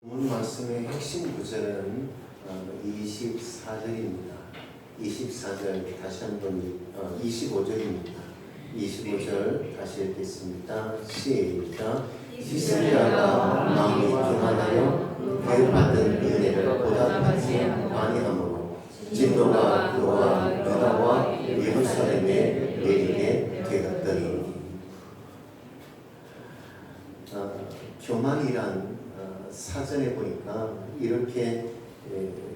오늘 말씀의 핵심 구절은 24절입니다. 24절 다시 한번 25절입니다. 25절 다시 읽겠습니다. 시작. 히스기야가 마음이 교만하여 배받은 은혜를 보답하지 아니하므로 진노가 그와 유다와 예루살렘에 내리게 되었더니. 교만이란 사전에 보니까 이렇게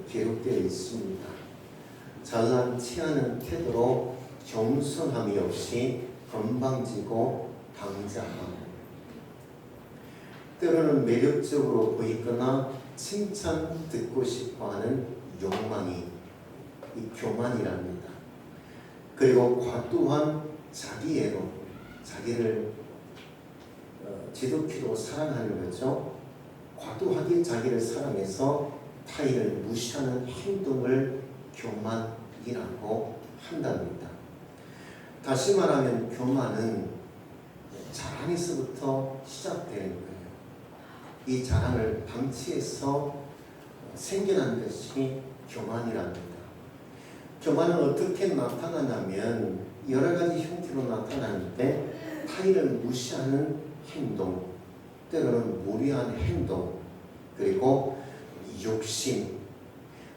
기록되어 있습니다. 잘난 체하는 태도로 겸손함이 없이 건방지고 방자함, 때로는 매력적으로 보이거나 칭찬 듣고 싶어하는 욕망이 이 교만이랍니다. 그리고 과도한 자기애로 자기를 지독히도 사랑하는 거죠. 과도하게 자기를 사랑해서 타인을 무시하는 행동을 교만이라고 한답니다. 다시 말하면 교만은 자랑에서부터 시작되는 거예요. 이 자랑을 방치해서 생겨난 것이 교만이랍니다. 교만은 어떻게 나타나냐면 여러 가지 형태로 나타나는데, 타인을 무시하는 행동, 때로는 무리한 행동, 그리고 욕심,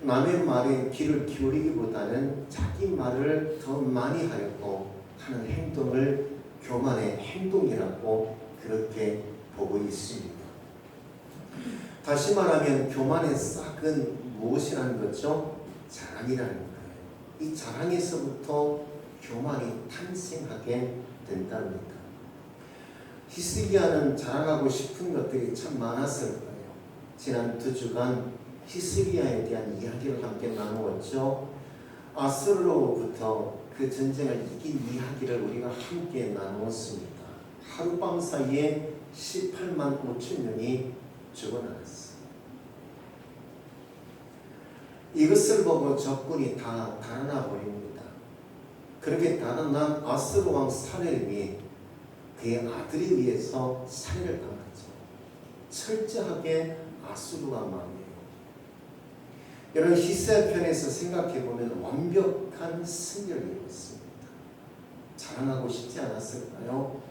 남의 말에 귀를 기울이기보다는 자기 말을 더 많이 하려고 하는 행동을 교만의 행동이라고 그렇게 보고 있습니다. 다시 말하면 교만의 싹은 무엇이라는 거죠? 자랑이라는 거예요. 이 자랑에서부터 교만이 탄생하게 된답니다. 히스기야는 자랑하고 싶은 것들이 참 많았을 거예요. 지난 2주간 히스기야에 대한 이야기를 함께 나누었죠. 아수르로부터 그 전쟁을 이긴 이야기를 우리가 함께 나누었습니다. 하룻밤 사이에 18만 5천 명이 죽어나갔어요. 이것을 보고 적군이 다 달아나 버립니다. 그렇게 달아난 아수르 왕 사렙이 그의 아들에 의해서 살해를 당하죠. 철저하게 아수르가 망해요. 여러분, 히스기야 편에서 생각해보면 완벽한 승리를 이뤘습니다. 자랑하고 싶지 않았을까요?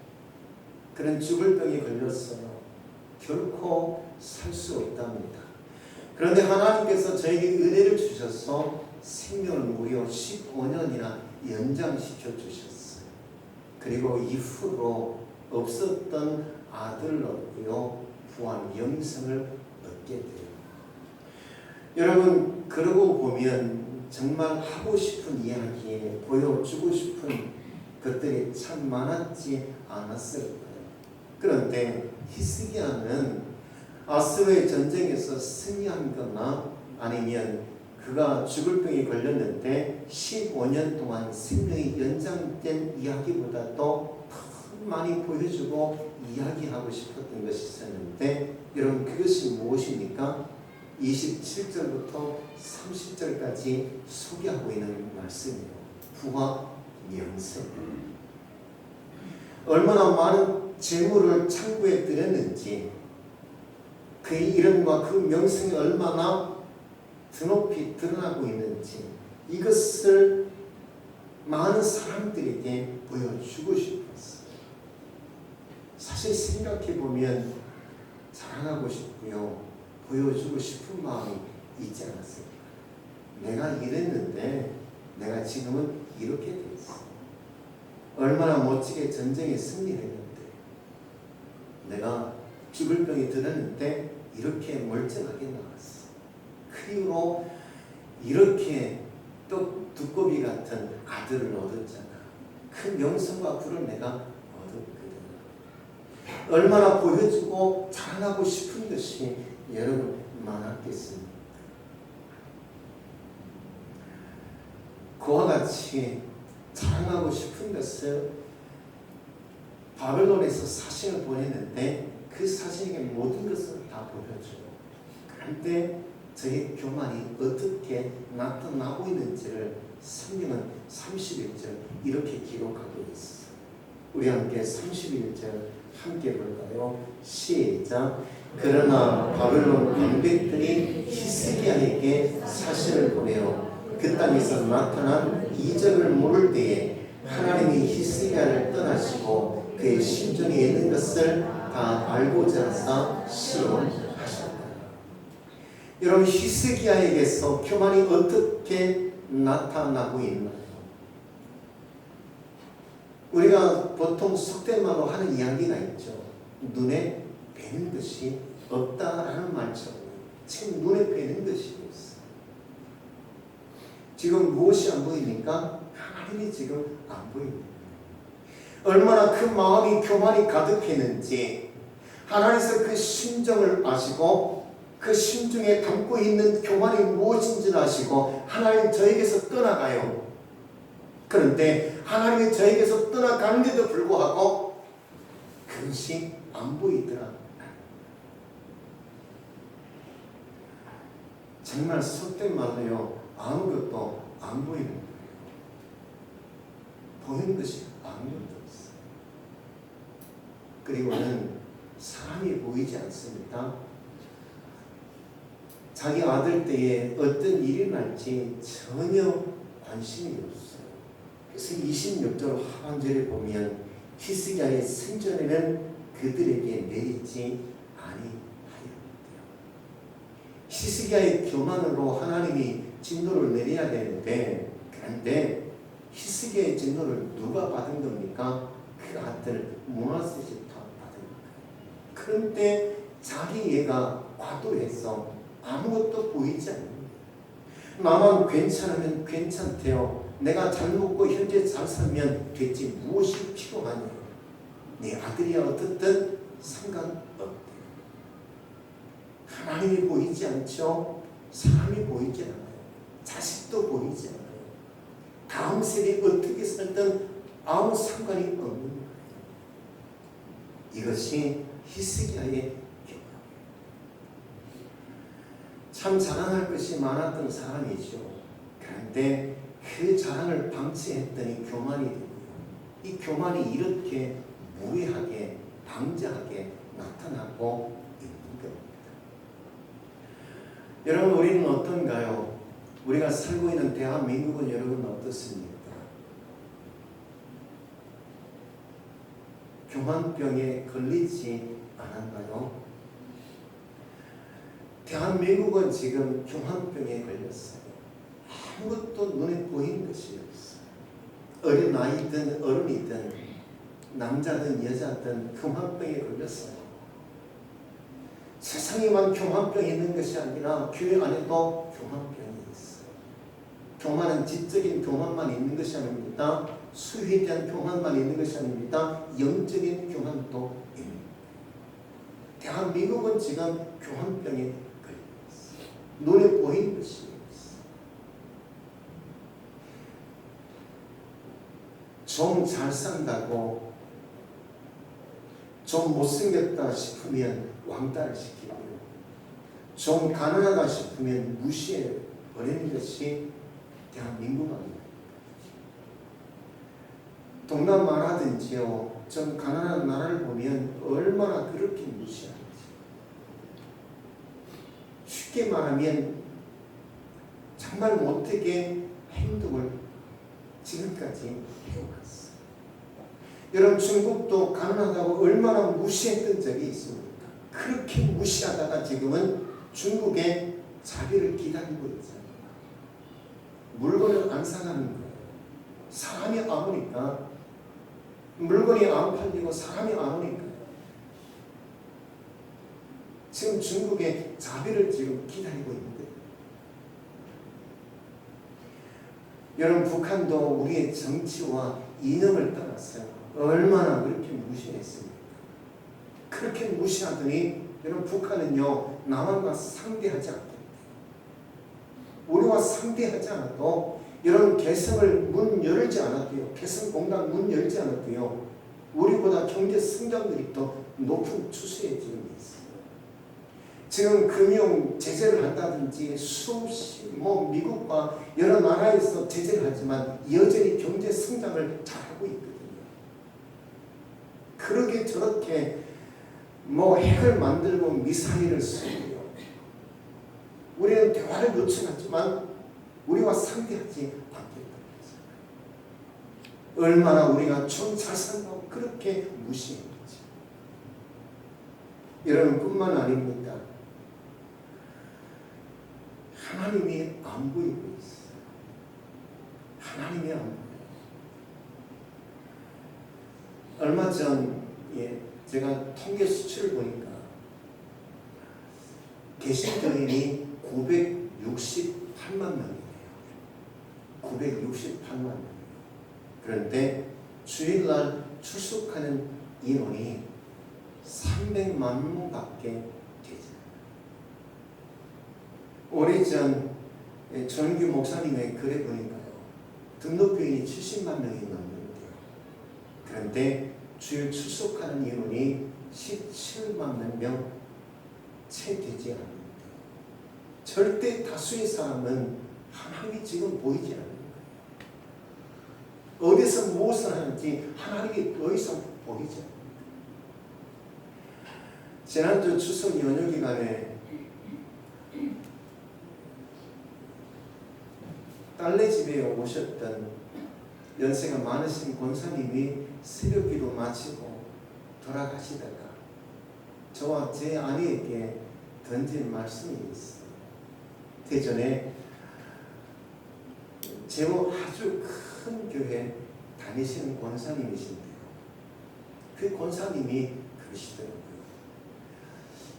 그런 죽을 병이 걸렸어요. 결코 살 수 없답니다. 그런데 하나님께서 저에게 은혜를 주셔서 생명을 무려 15년이나 연장시켜 주셨어요. 그리고 이후로 없었던 아들을 얻고요, 부활 영생을 얻게 돼요. 여러분, 그러고 보면 정말 하고 싶은 이야기에 보여주고 싶은 것들이 참 많았지 않았을까요? 그런데 히스기야는 아수르의 전쟁에서 승리한 거나 아니면 그가 죽을 병이 걸렸는데 15년 동안 생명이 연장된 이야기보다도 더 많이 보여주고 이야기하고 싶었던 것이 있었는데, 여러분, 그것이 무엇입니까? 27절부터 30절까지 소개하고 있는 말씀이에요. 부활 영생. 얼마나 많은 재물을 창고에 들였는지, 그의 이름과 그 명성이 얼마나 드높이 드러나고 있는지, 이것을 많은 사람들에게 보여주고 싶었어요. 사실 생각해보면 자랑하고 싶고요, 보여주고 싶은 마음이 있지 않았을까? 내가 이랬는데 내가 지금은 이렇게 됐어. 얼마나 멋지게 전쟁에 승리했는데, 내가 죽을 병이 들었는데 이렇게 멀쩡하게 나왔어. 그 이후로 이렇게 또 두꺼비 같은 아들을 얻었잖아. 그 명성과 부를 내가 얻었거든. 얼마나 보여주고 자랑하고 싶은 것이 여러분 많았겠습니까? 그와 같이 자랑하고 싶은 것을 바벨론에서 사신을 보냈는데 그 사신에게 모든 것을 다 보여줘요. 그런데 저의 교만이 어떻게 나타나고 있는지를 성경은 31절 이렇게 기록하고 있어요. 우리 함께 31절 함께 볼까요? 시작. 그러나 바벨론 방백들이 히스기야에게 사신을 보내어 그 땅에서 나타난 이적을 모를 때에 하나님이 히스기야를 떠나시고 그의 심중에 있는 것을 다 알고자 하사 시온하셨다. 여러분, 히스기야에게서 교만이 어떻게 나타나고 있나요? 우리가 보통 속된 말로 하는 이야기가 있죠. 눈에 뵈는 것이 없다라는 말처럼 지금 눈에 뵈는 것이 없어요. 지금 무엇이 안 보입니까? 하나님이 지금 안 보입니다. 얼마나 그 마음이 교만이 가득했는지 하나님께서 그 심정을 아시고 그 심중에 담고 있는 교만이 무엇인지를 아시고 하나님 저에게서 떠나가요. 그런데 하나님이 저에게서 떠나가는데도 불구하고 그것이 안 보이더라. 정말 속된 말로요, 아무것도 안 보이는 거예요. 보이는 것이 아무것도 없어요. 그리고는 사람이 보이지 않습니다. 자기 아들 때에 어떤 일이 날지 전혀 관심이 없어요. 그래서 26절 하반절에 보면 히스기야의 생전에는 그들에게 내리지 아니하였대요. 히스기야의 교만으로 하나님이 진노를 내려야 되는데, 그런데 히스기야의 진노를 누가 받은 겁니까? 그 아들 므낫셋이 다 받은 거예요. 그런데 자기 얘가 과도해서 아무것도 보이지 않는 거예요. 나만 괜찮으면 괜찮대요. 내가 잘 먹고 현재 잘 살면 됐지 무엇이 필요하냐. 내 아들이야 어떻든 상관없대요. 하나님이 보이지 않죠. 사람이 보이지 않아요. 자식도 보이지 않아요. 다음 세대에 어떻게 살든 아무 상관이 없는 거예요. 이것이 히스기야의 교만. 참 자랑할 것이 많았던 사람이죠. 그런데 그 자랑을 방치했더니 교만이 되고요. 이 교만이 이렇게 무례하게 방자하게 나타나고 있는 겁니다. 여러분, 우리는 어떤가요? 우리가 살고 있는 대한민국은 여러분 어떻습니까? 교만병에 걸리지 않았나요? 대한민국은 지금 교만병에 걸렸어요. 아무것도 눈에 보이는 것이 없어요. 어린 아이든 어른이든 남자든 여자든 교만병에 걸렸어요. 세상에만 교만병이 있는 것이 아니라 교회 안에도 교만병이 있어요. 교만은 지적인 교만만 있는 것이 아닙니다. 수요에 대한 교만만 있는 것이 아닙니다. 영적인 교만도 있습니다. 대한민국은 지금 교만병에 걸렸어요. 눈에 보이는 것이 좀 잘 산다고 좀 못생겼다 싶으면 왕따를 시키고요. 좀 가난하다 싶으면 무시해 버리는 것이 대한민국 아닙니다. 동남아라든지요, 좀 가난한 나라를 보면 얼마나 그렇게 무시하는지. 쉽게 말하면 정말 못되게 행동을 지금까지 해왔어요. 여러분, 중국도 가난하다고 얼마나 무시했던 적이 있습니까? 그렇게 무시하다가 지금은 중국의 자비를 기다리고 있잖아요. 물건을 안 사가는 거예요. 사람이 안 오니까. 물건이 안 팔리고 사람이 안 오니까. 지금 중국의 자비를 지금 기다리고 있는 거예요. 여러분, 북한도 우리의 정치와 이념을 떠났어요. 얼마나 그렇게 무시했습니까? 그렇게 무시하더니 여러분, 북한은요 남한과 상대하지 않겠다. 우리와 상대하지 않아도 여러분, 개성을 문 열지 않았고요. 개성공단 문 열지 않았고요. 우리보다 경제 성장률이 더 높은 추세에 지금 있어요. 지금 금융 제재를 한다든지 수없이 미국과 여러 나라에서 제재를 하지만 여전히 경제 성장을 잘하고 있거든요. 그러게 저렇게 뭐 핵을 만들고 미사일을 쏘고요. 우리는 대화를 요청하지만 우리와 상대하지 않겠다. 얼마나 우리가 좀 잘 산다고 그렇게 무시했는지. 여러분 뿐만 아닙니다. 하나님이 안 보이고 있어요. 하나님이 안 보여요. 얼마 전 제가 통계 수치를 보니까 개신교인이 968만 명이에요. 968만 명. 그런데 주일날 출석하는 인원이 300만 명밖에 되지 않아요. 오래전 전규 목사님의 글에 보니까요. 등록교인이 70만 명이 넘는데요. 그런데 주일 출석하는 인원이 17만 명 채 되지 않는데 절대 다수의 사람은 하나님이 지금 보이지 않는 거예요. 어디서 무엇을 하는지 하나님이 더 이상 보이지 않는 거예요. 지난주 추석 연휴 기간에 딸네 집에 오셨던 연세가 많으신 권사님이 새벽기도 마치고 돌아가시다가 저와 제 아내에게 던진 말씀이 있어요. 대전에 제법 아주 큰 교회 다니시는 권사님이신데요. 그 권사님이 그러시더라고요.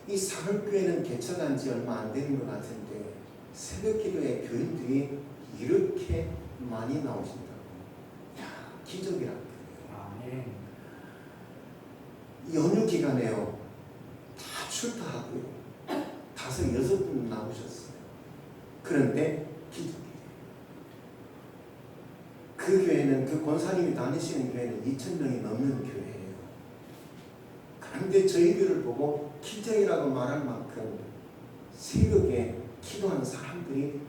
이 사월교회는 개척한 지 얼마 안 되는 것 같은데 새벽기도에 교인들이 이렇게 많이 나오신다고. 야, 기적이라고. 연휴 기간에요. 다 출타하고요. 5, 6분 나오셨어요. 그런데 기적이에요. 그 교회는 그 권사님이 다니시는 교회는 2,000명이 넘는 교회예요. 그런데 저희 교회를 보고 기적이라고 말할 만큼 새벽에 기도하는 사람들이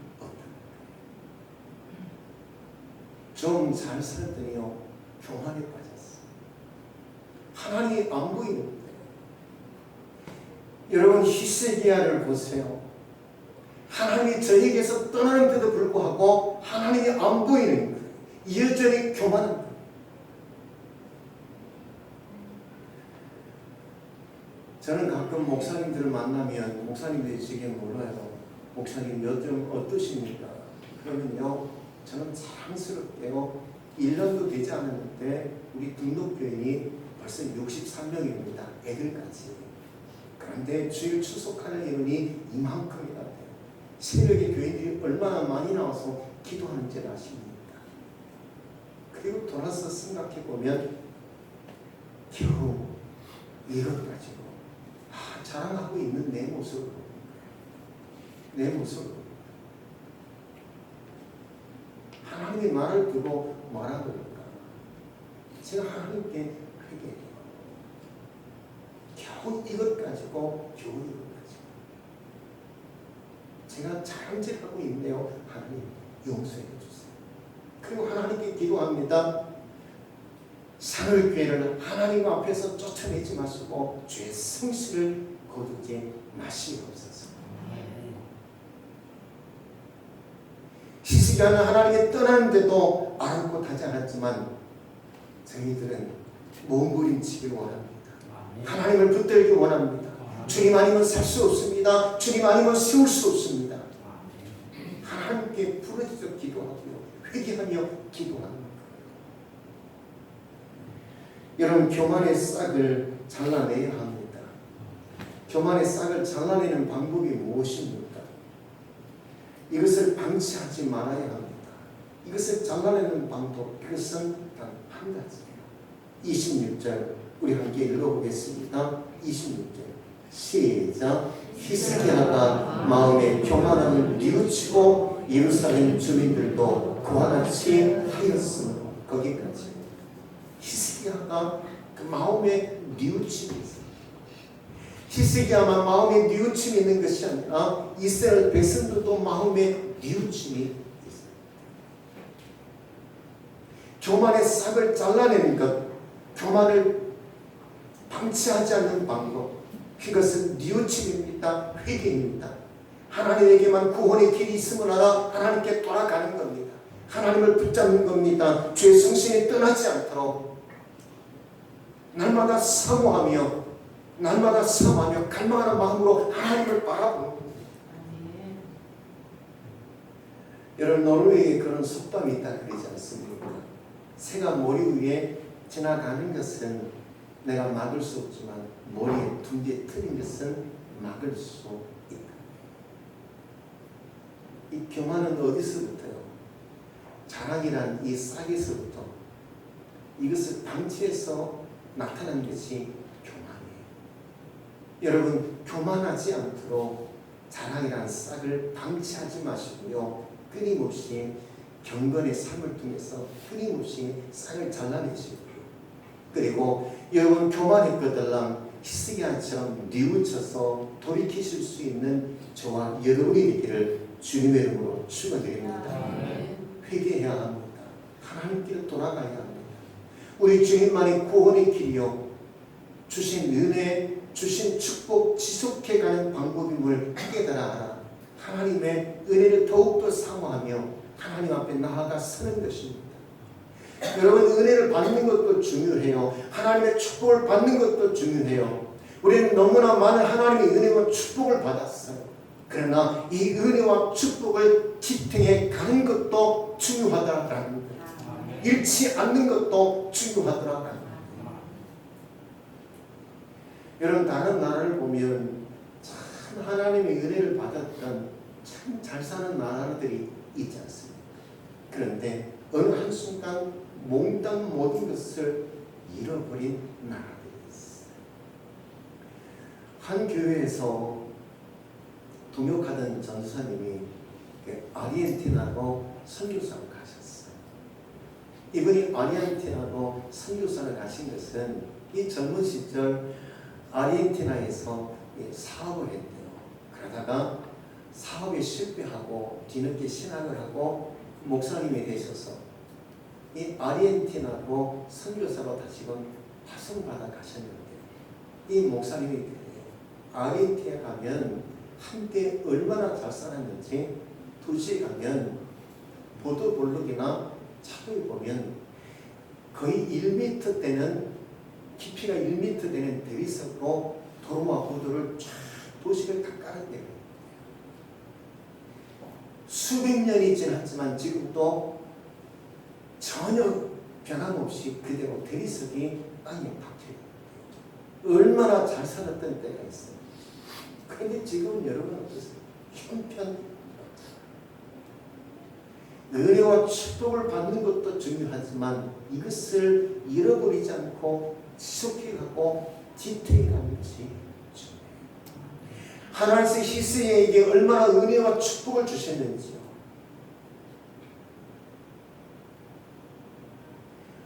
좀 잘 살더니요 교만에 빠졌어요. 하나님이 안 보이는 거예요. 여러분 히스기야를 보세요. 하나님이 저에게서 떠나는데도 불구하고 하나님이 안 보이는 거예요. 여전히 교만한 거예요. 저는 가끔 목사님들을 만나면 목사님들이 지금 몰라요. 목사님 요즘 어떠십니까? 그러면요 저는 자랑스럽게요 1년도 되지 않았는데 우리 등록교인이 벌써 63명입니다. 애들까지. 그런데 주일 출석하는 인원이 이만큼이나 돼요. 새벽에 교인들이 얼마나 많이 나와서 기도하는지 아십니까? 그리고 돌아서 생각해보면 겨우 이것 가지고 자랑하고 있는 내 모습을 하나님의 말을 듣고 뭐라 그럴까? 제가 하나님께 회개해요. 겨우 이것 가지고 제가 자랑질하고 있네요. 하나님 용서해 주세요. 그리고 하나님께 기도합니다. 사흘교회를 하나님 앞에서 쫓아내지 마시고 죄의 성실을 거두게 마시옵소서. 히스기야는 하나님께 떠나는데도 아랑곳하지 않았지만 저희들은 몸부림치기를 원합니다. 하나님을 붙들기 원합니다. 주님 아니면 살 수 없습니다. 주님 아니면 세울 수 없습니다. 하나님께 부르짖어 기도하고요. 회개하며 기도하는 거예요. 여러분 교만의 싹을 잘라내야 합니다. 교만의 싹을 잘라내는 방법이 무엇입니까? 이것을 방치하지 말아야 합니다. 이것을 잘라내는 방법, 이것은 단 한 가지예요. 26절 우리 함께 읽어보겠습니다. 26절 시작. 히스기야가 마음에 교만함을 뉘우치고 예루살렘 주민들도 그와 같이 하였으므로. 거기까지. 히스기야가 그 마음에 뉘우침이 있어요. 히스기야만 마음에 뉘우침이 있는 것이 아니라 이스라엘 백성들도 마음에 뉘우침이 있어요. 교만의 싹을 잘라내는 것, 교만을 방치하지 않는 방법, 그것은 뉘우침입니다. 회개입니다. 하나님에게만 구원의 길이 있음을 알아 하나님께 돌아가는 겁니다. 하나님을 붙잡는 겁니다. 죄 성신이 떠나지 않도록 날마다 사모하며 갈망하는 마음으로 하나님을 바라보는 겁니다. 여러분, 노르웨이에 그런 속담이 있다 그러지 않습니까? 새가 머리 위에 지나가는 것은 내가 막을 수 없지만 머리에 둥지에 틀린 것은 막을 수 있다. 이 교만은 어디서부터요? 자랑이란 이 싹에서부터 이것을 방치해서 나타나는 것이 교만이에요. 여러분, 교만하지 않도록 자랑이란 싹을 방치하지 마시고요. 끊임없이 경건의 삶을 통해서 끊임없이 싹을 잘라내시고요. 그리고 여러분, 교만했거들랑 히스기야처럼 뉘우쳐서 돌이키실 수 있는 저와 여러분이 되기를 주님의 이름으로 축원드립니다. 회개해야 합니다. 하나님께 돌아가야 합니다. 우리 주님만의 구원의 길이요, 주신 은혜, 주신 축복, 지속해가는 방법임을 깨달아 하나님의 은혜를 더욱더 사모하며 하나님 앞에 나아가 서는 것입니다. 여러분, 은혜를 받는 것도 중요해요. 하나님의 축복을 받는 것도 중요해요. 우리는 너무나 많은 하나님의 은혜와 축복을 받았어요. 그러나 이 은혜와 축복을 지탱해 가는 것도 중요하다라는 거예요. 잃지 않는 것도 중요하더라라는 거예요. 여러분, 다른 나라를 보면 참 하나님의 은혜를 받았던 참 잘 사는 나라들이 있지 않습니까? 그런데 어느 한순간 몽땅 모든 것을 잃어버린 나라들이 있어요. 한 교회에서 동역하던 전도사님이 아르헨티나로 선교사로 가셨어요. 이분이 아르헨티나로 선교사를 가신 것은 이 젊은 시절 아르헨티나에서 사업을 했대요. 그러다가 사업에 실패하고 뒤늦게 신앙을 하고 목사님이 되셔서 이 아르헨티나로 선교사로 다시금 파송받아 가셨는데, 이 목사님이 아르헨티나 가면 한때 얼마나 잘 살았는지 도시에 가면 보도블록이나 차도에 보면 거의 1m 되는, 깊이가 1m 되는 대리석으로 도로와 보도를 쫙 도시를 다 깔았대요. 수백 년이 지났지만 지금도 전혀 변함없이 그대로 대리석이 땅에 박혀있어요. 얼마나 잘 살았던 때가 있어요. 그런데 지금 여러분 어떠세요? 형편, 은혜와 축복을 받는 것도 중요하지만 이것을 잃어버리지 않고 지속해가고 지탱해가는 것이 중요해요. 하나님께서 히스기야에게 얼마나 은혜와 축복을 주셨는지요.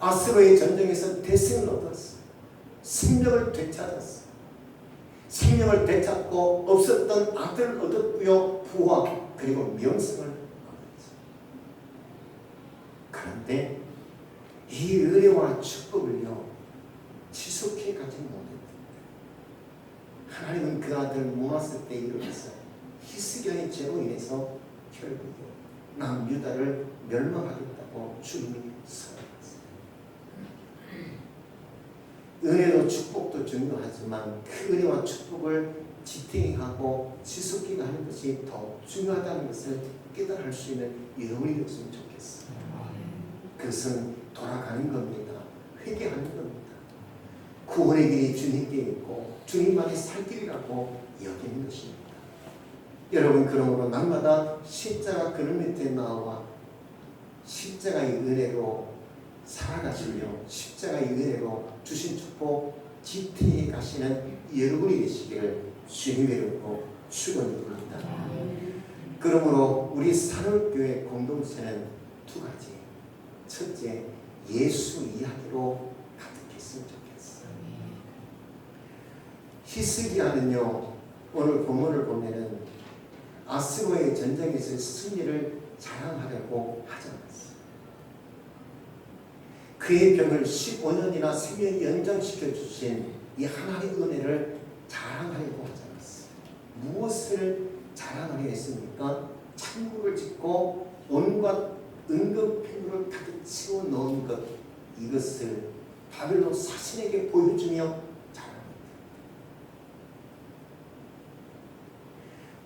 아스로의 전쟁에서 대승을 얻었어요. 생명을 되찾았어요. 생명을 되찾고 없었던 아들을 얻었고요, 부와 그리고 명성을 얻었죠. 그런데 이 은혜와 축복을요, 지속해 가지 못했다. 하나님은 그 아들 모았을 때 일어났어요. 히스기야의 죄로 인해서 결국 남유다를 멸망하겠다고 주님이 선언했어요. 은혜도 축복도 중요하지만 그 은혜와 축복을 지탱하고 지속해 가는 것이 더 중요하다는 것을 깨달을 수 있는 여러분이 되었으면 좋겠어요. 그것은 돌아가는 겁니다. 회개하는 겁니다. 구원의 길이 주님께 있고 주님만이 살 길이라고 여기는 것입니다. 여러분, 그러므로 날마다 십자가 그늘 밑에 나와 십자가의 은혜로 살아가시며 십자가의 은혜로 주신 축복 지탱해 가시는 여러분이 되시기를 주님의 이름으로 축원드립니다. 그러므로 우리 산울교회 공동체는 두 가지. 첫째, 예수 이야기로 가득했으면 좋겠어요. 히스기야는요, 오늘 본문을 보면은 아스로의 전쟁에서 승리를 자랑하려고 하지 않았어요. 그의 병을 15년이나 생명이 연장시켜 주신 이 하나님의 은혜를 자랑하려고 하지 않았어요. 무엇을 자랑하려 했습니까? 창고를 짓고 온갖 은금패물을 가득 채워 넣은 것, 이것을 바벨론 사신에게 보여주며 자랑합니다.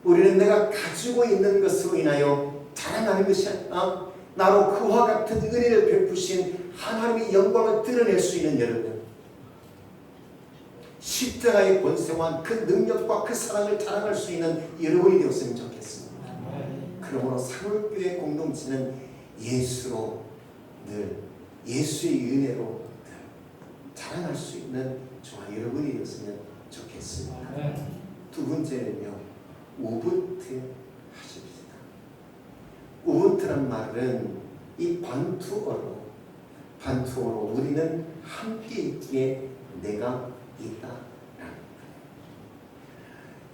우리는 내가 가지고 있는 것으로 인하여 자랑하는 것이 아니라 나로 그와 같은 은혜를 베푸신 하나님의 영광을 드러낼 수 있는 여러분, 십자가의 권세와 그 능력과 그 사랑을 자랑할 수 있는 여러분이 되었으면 좋겠습니다. 그러므로 사물교회 공동체는 예수로 늘, 예수의 은혜로 늘 자랑할 수 있는 저와 여러분이 되었으면 좋겠습니다. 두 번째는요, 우부트 하십시다. 우부트란 말은 이 반투어로 우리는 함께 있기에 내가 있다라는 거예요.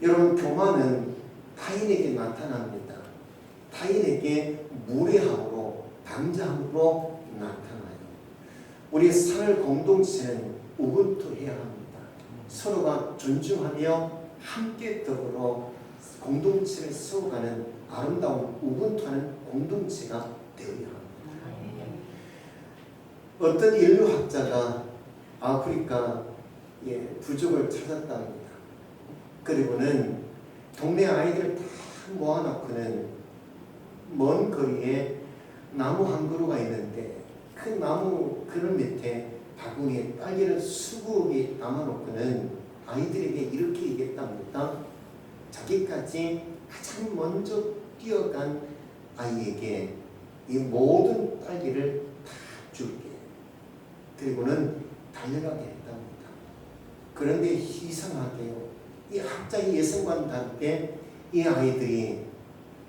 여러분, 교만은 타인에게 나타납니다. 타인에게 무례함으로, 담자함으로 나타나요. 우리 사회 공동체는 우분투해야 합니다. 서로가 존중하며 함께 더불어 공동체를 세워가는 아름다운 우분투하는 공동체가 되어야 합니다. 어떤 인류학자가 아프리카의 부족을 찾았답니다. 그리고는 동네 아이들을 다 모아놓고는 먼 거리에 나무 한 그루가 있는데 그 나무 그늘 밑에 바구니에 딸기를 수북이 담아놓고는 아이들에게 이렇게 얘기했답니다. 자기까지 가장 먼저 뛰어간 아이에게 이 모든 딸기를 다 줄게. 그리고는 달려가게 했답니다. 그런데 이상하게요, 이 학자의 예상과는 다르게 이 아이들이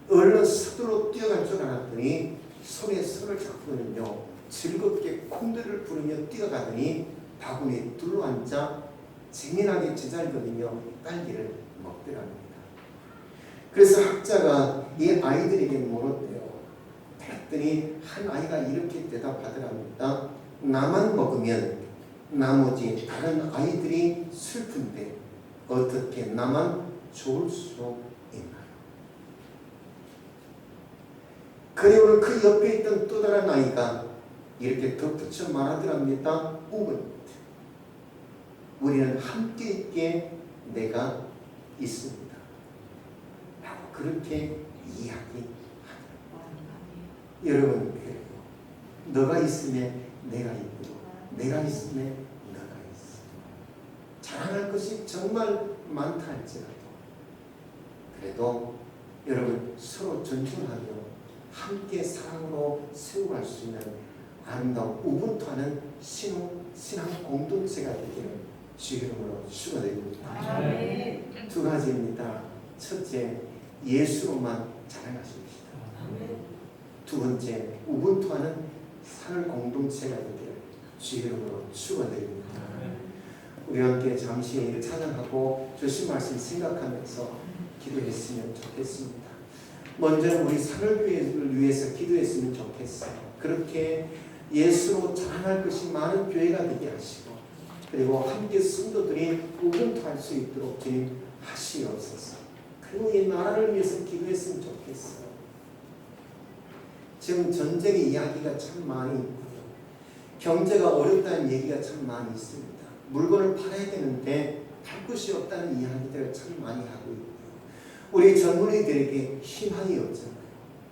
얼른 서두로 뛰어갈 줄 알았더니 손에 손을 잡고는요, 즐겁게 콩들을 부르며 뛰어가더니 바구니에 둘러앉아 재미나게 제잘거리며 딸기를 먹더랍니다. 그래서 학자가 이 아이들에게 물었대요. 그랬더니 한 아이가 이렇게 대답하더랍니다. 나만 먹으면 나머지 다른 아이들이 슬픈데 어떻게 나만 좋을 수 있나요? 그리고 그 옆에 있던 또 다른 아이가 이렇게 덧붙여 말하더랍니다. 우리는 함께 있기에 내가 있습니다. 라고 그렇게 이야기합니다. 여러분, 너가 있으면 내가 있고 내가 있으면 너가 있어. 자랑할 것이 정말 많다 할지라도 그래도 여러분, 서로 존중하며 함께 사랑으로 세워갈 수 있는 아름다운 우분투하는 신앙 공동체가 되기를 주의 이름으로 축원드립니다. 두 가지입니다. 첫째, 예수로만 자랑하십시다. 두 번째, 우분투하는 사는 공동체가 되기를 주의 이름으로 축원드립니다. 우리 함께 잠시 이를 찬양하고 주신 말씀 생각하면서 기도했으면 좋겠습니다. 먼저 우리 사늘교회를 위해서 기도했으면 좋겠어요. 그렇게 예수로 자랑할 것이 많은 교회가 되게 하시고, 그리고 함께 성도들이 우분투할 수 있도록 주님 하시옵소서. 그리고 이 나라를 위해서 기도했으면 좋겠어요. 지금 전쟁의 이야기가 참 많이 있고요. 경제가 어렵다는 얘기가 참 많이 있습니다. 물건을 팔아야 되는데 팔 곳이 없다는 이야기들을 참 많이 하고 있고요. 우리 젊은이들에게 희망이 없잖아요.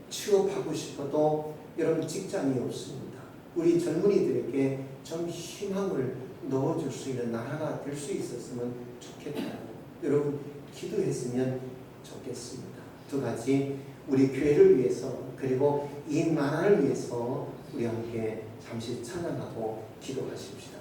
취업하고 싶어도 여러분 직장이 없습니다. 우리 젊은이들에게 좀 희망을 넣어줄 수 있는 나라가 될 수 있었으면 좋겠다고 여러분 기도했으면 좋겠습니다. 두 가지, 우리 교회를 위해서 그리고 이 나라를 위해서 우리 함께 잠시 찬양하고 기도하십시다.